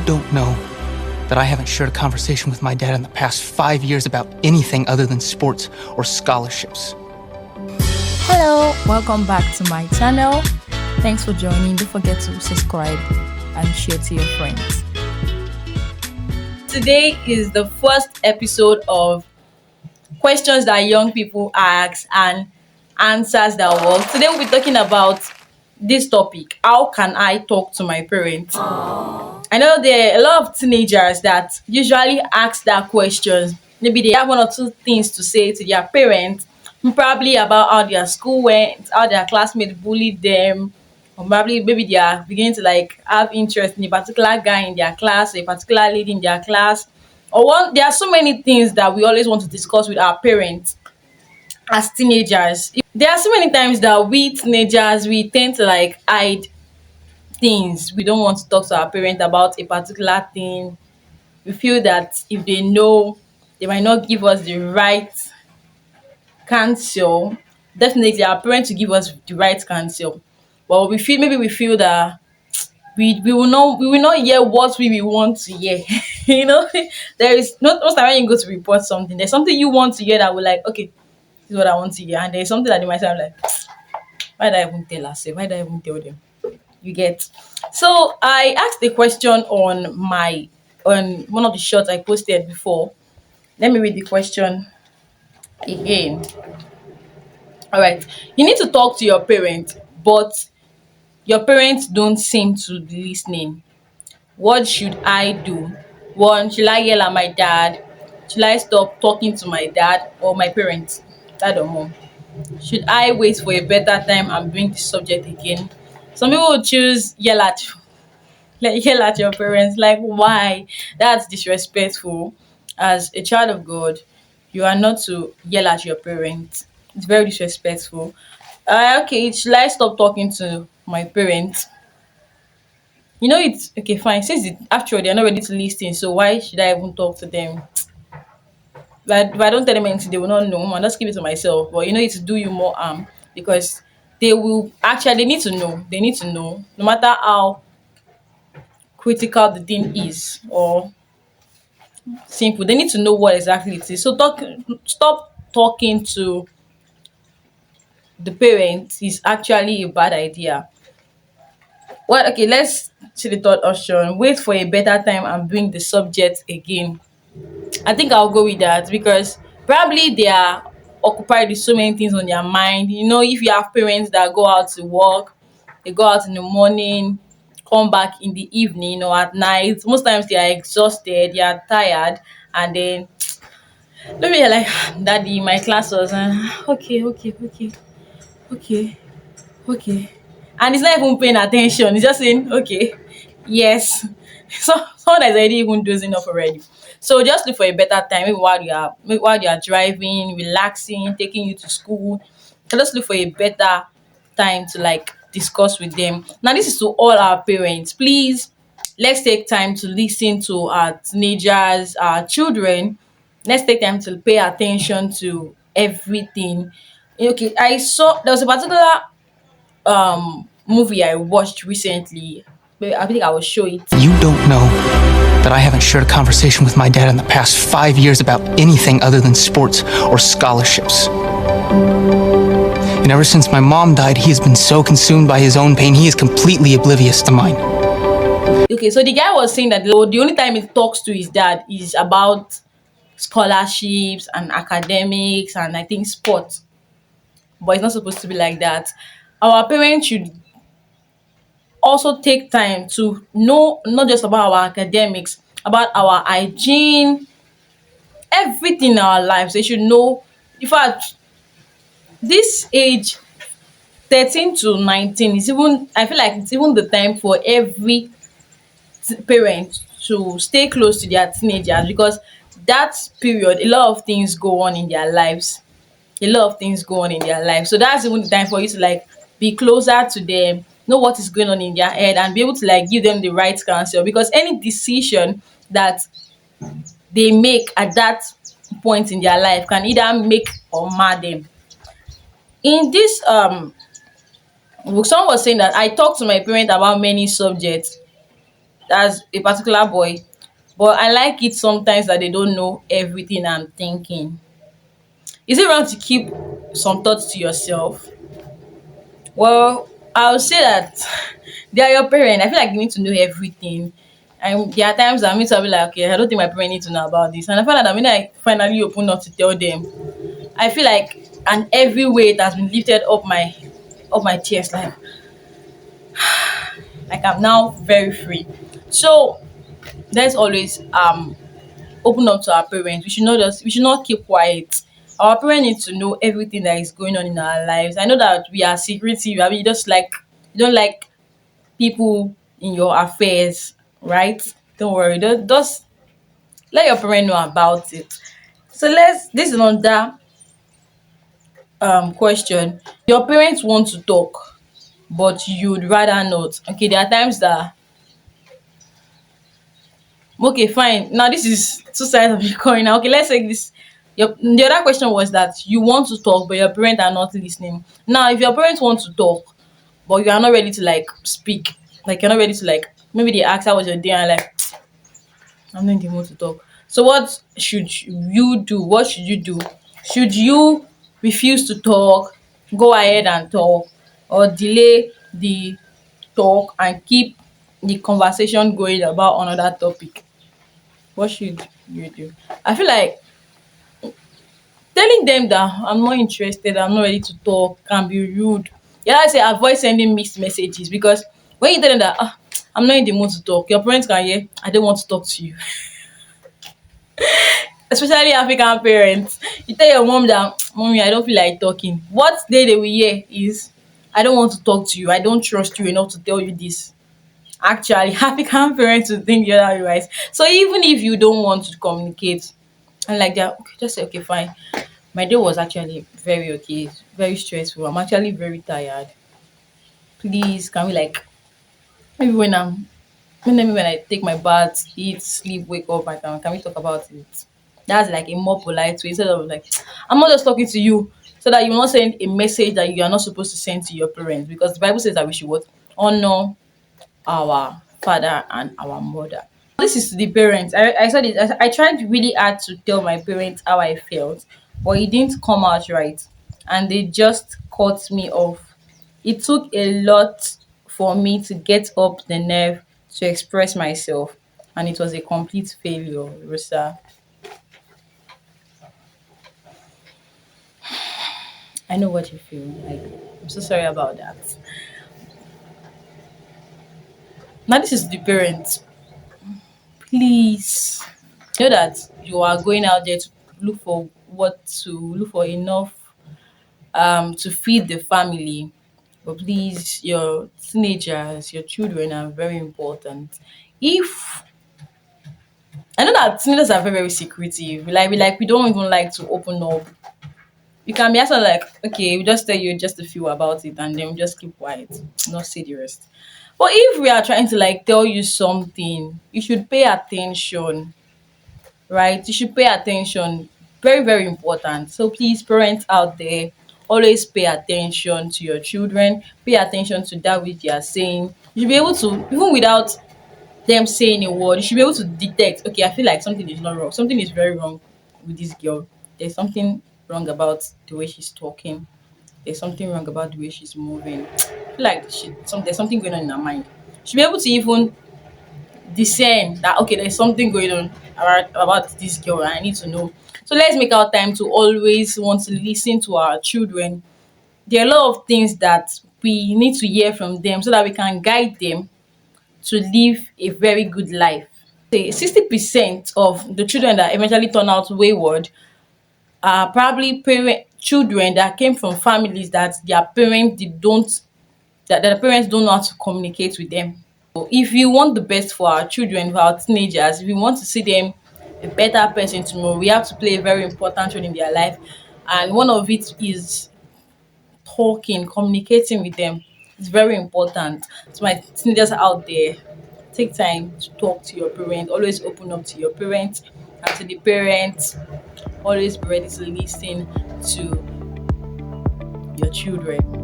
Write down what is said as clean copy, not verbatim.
don't know that I haven't shared a conversation with my dad in the past 5 years about anything other than sports or scholarships. Hello, welcome back to my channel. Thanks for joining. Don't forget to subscribe and share to your friends. Today is the first episode of questions that young people ask and answers that work. Today we'll be talking about this topic: how can I talk to my parents? I know there are a lot of teenagers that usually ask that question. Maybe they have one or two things to say to their parents, probably about how their school went, how their classmates bullied them, or probably maybe they are beginning to like have interest in a particular guy in their class, a particular lady in their class. Or one, there are so many things that we always want to discuss with our parents as teenagers. There are so many times that we teenagers we tend to like hide things. We don't want to talk to our parents about a particular thing. We feel that if they know, they might not give us the right counsel. Definitely our parents will give us the right counsel, but we feel that we will not hear what we will want to hear. you know there is not most time when you go to report something, there's something you want to hear that will like, okay, this is what I want to hear, and there's something that they might sound like, why did I even tell herself, why did I even tell them? You get. So I asked a question on one of the shots I posted before. Let me read the question again. All right. You need to talk to your parents, but your parents don't seem to be listening. What should I do? One, should I yell at my dad? Should I stop talking to my dad or my parents? Dad or mom? Should I wait for a better time and bring the subject again? Some people would choose yell at your parents. Like, why? That's disrespectful. As a child of God, you are not to yell at your parents. It's very disrespectful. Okay, should I stop talking to my parents? It's okay, fine. Since after all, they're not ready to listen, so why should I even talk to them? But if I don't tell them anything, they will not know. I'll just keep it to myself. But it's do you more harm, because they need to know. They need to know, no matter how critical the thing is or simple. They need to know what exactly it is. So stop talking to the parents is actually a bad idea. Well, okay, let's see the third option. Wait for a better time and bring the subject again. I think I'll go with that, because probably they are occupied with so many things on their mind. If you have parents that go out to work, they go out in the morning, come back in the evening or at night. Most times they are exhausted, they are tired, and then maybe you're like, Daddy, my class was okay, okay. And it's not even paying attention, it's just saying, okay, yes. So someone that's already even dozing off already. So just look for a better time, maybe while you are driving, relaxing, taking you to school. So just look for a better time to like discuss with them. Now, this is to all our parents. Please, let's take time to listen to our teenagers, our children. Let's take time to pay attention to everything. Okay, I saw there was a particular movie I watched recently. Maybe I think I will show it. You don't know that I haven't shared a conversation with my dad in the past 5 years about anything other than sports or scholarships. And ever since my mom died, he has been so consumed by his own pain, he is completely oblivious to mine. Okay, so the guy was saying that the only time he talks to his dad is about scholarships and academics and I think sports. But it's not supposed to be like that. Our parents should also take time to know not just about our academics, about our hygiene, everything in our lives. They should know. In fact, this age 13 to 19 is even, I feel like it's even the time for every parent to stay close to their teenagers, because that period, a lot of things go on in their lives. A lot of things go on in their life. So that's even the time for you to like be closer to them, know what is going on in their head, and be able to like give them the right counsel. Because any decision that they make at that point in their life can either make or mar them. In this someone was saying that I talk to my parents about many subjects. That's a particular boy. But I like it sometimes that they don't know everything I'm thinking. Is it wrong to keep some thoughts to yourself? Well, I'll say that they are your parent. I feel like you need to know everything. And there are times that me too, I'll be like, okay, I don't think my parent need to know about this. And I find out that when I finally open up to tell them, I feel like and every weight has been lifted up my chest, like I'm now very free. So let's always open up to our parents. We should not keep quiet. Our parents need to know everything that is going on in our lives. I know that we are secretive. I mean, you don't like people in your affairs, right? Don't worry. Just let your parents know about it. So this is another question. Your parents want to talk, but you'd rather not. Okay, there are times that okay, fine. Now this is two sides of the coin. Now, okay, let's say this. The other question was that you want to talk, but your parents are not listening. Now, if your parents want to talk, but you are not ready to like speak, like you're not ready to like maybe they ask how was your day and like I'm not in the mood to talk. So what should you do? What should you do? Should you refuse to talk, go ahead and talk, or delay the talk and keep the conversation going about another topic? What should you do? I feel like telling them that I'm not interested, I'm not ready to talk can be rude. Yeah, I say avoid sending mixed messages because when you tell them that I'm not in the mood to talk, your parents can hear I don't want to talk to you. Especially African parents. You tell your mom that mommy, I don't feel like talking. What they will hear is I don't want to talk to you. I don't trust you enough to tell you this. Actually, African parents will think the other way, right? So even if you don't want to communicate, and like that, okay, just say okay, fine. My day was actually very okay, very stressful. I'm actually very tired. Please, can we like maybe when I take my bath, eat, sleep, wake up, can we talk about it? That's like a more polite way instead of like I'm not just talking to you so that you will not send a message that you are not supposed to send to your parents because the Bible says that we should what honor our father and our mother. This is to the parents. I said it. I tried really hard to tell my parents how I felt, but it didn't come out right, and they just cut me off. It took a lot for me to get up the nerve to express myself, and it was a complete failure, Rosa. I know what you feel like. I'm so sorry about that. Now this is the parents. Please know that you are going out there to look for enough to feed the family. But please, your teenagers, your children are very important. If I know that teenagers are very, very secretive. We don't even like to open up. You can be actually like, okay, we just tell you just a few about it and then we just keep quiet, not say the rest. But if we are trying to like tell you something, you should pay attention, right? You should pay attention. Very, very important. So please, parents out there, always pay attention to your children. Pay attention to that which they are saying. You should be able to, even without them saying a word, you should be able to detect, okay, I feel like something is not wrong. Something is very wrong with this girl. There's something wrong about the way she's talking. There's something wrong about the way she's moving. I feel like there's something going on in her mind. You should be able to even discern that okay, there's something going on about this girl and I need to know. So let's make our time to always want to listen to our children. There are a lot of things that we need to hear from them so that we can guide them to live a very good life. Say 60% of the children that eventually turn out wayward are probably parent children that came from families that their parents they don't that their parents don't know how to communicate with them. If we want the best for our children, for our teenagers, if we want to see them a better person tomorrow, we have to play a very important role in their life. And one of it is talking, communicating with them. It's very important. So my teenagers out there, take time to talk to your parents. Always open up to your parents and to the parents. Always be ready to listen to your children.